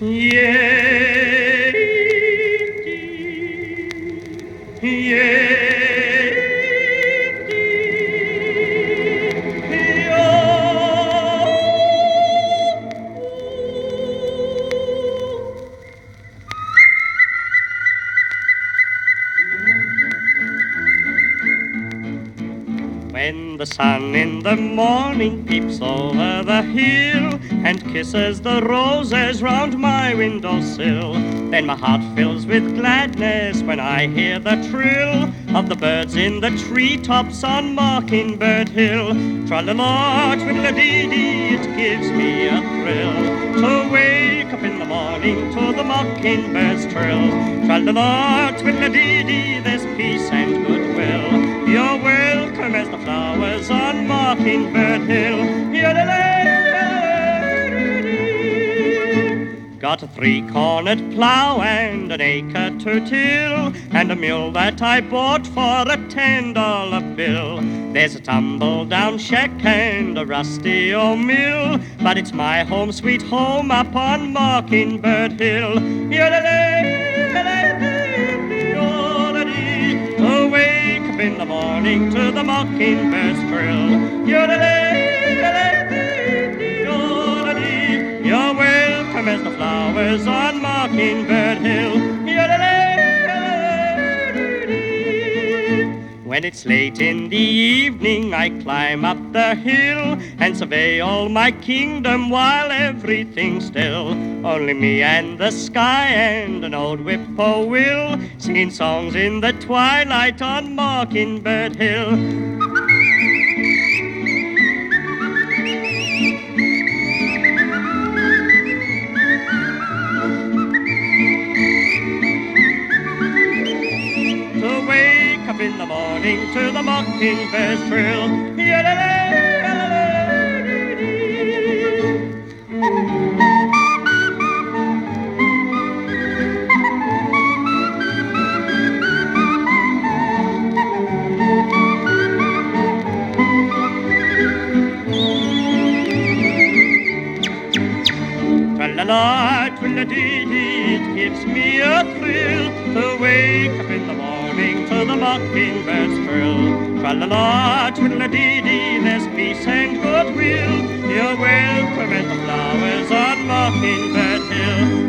Yea, yea. When the sun in the morning peeps over the hill and kisses the roses round my windowsill, then my heart fills with gladness when I hear the trill of the birds in the treetops on Mockingbird Hill. Tra-la-la, twiddle-a-dee-dee, it gives me a thrill to wake up in the morning to the mockingbird's trill. Tra-la-la, twiddle-a-dee-dee, there's peace and goodwill. You're welcome as the flowers on Mockingbird Hill. Got a three-cornered plough and an acre to till, and a mule that I bought for a $10 bill. There's a tumble-down shack and a rusty old mill, but it's my home sweet home up on Mockingbird Hill. To wake up in the morning to the mockingbird's trill. You're welcome as the flowers on Mockingbird Hill. When it's late in the evening, I climb up the hill and survey all my kingdom while everything's still. Only me and the sky and an old whippoorwill singing songs in the twilight on Mockingbird Hill. Up in the morning to the mockingbird's trill. Tra-la-la, twilla-dee-dee, it gives me a thrill to wake up in the morning to the mockingbird's trill. Tra-la-la, twiddle-a-dee-dee, there's peace and goodwill. You're welcome as the flowers on Mockingbird Hill.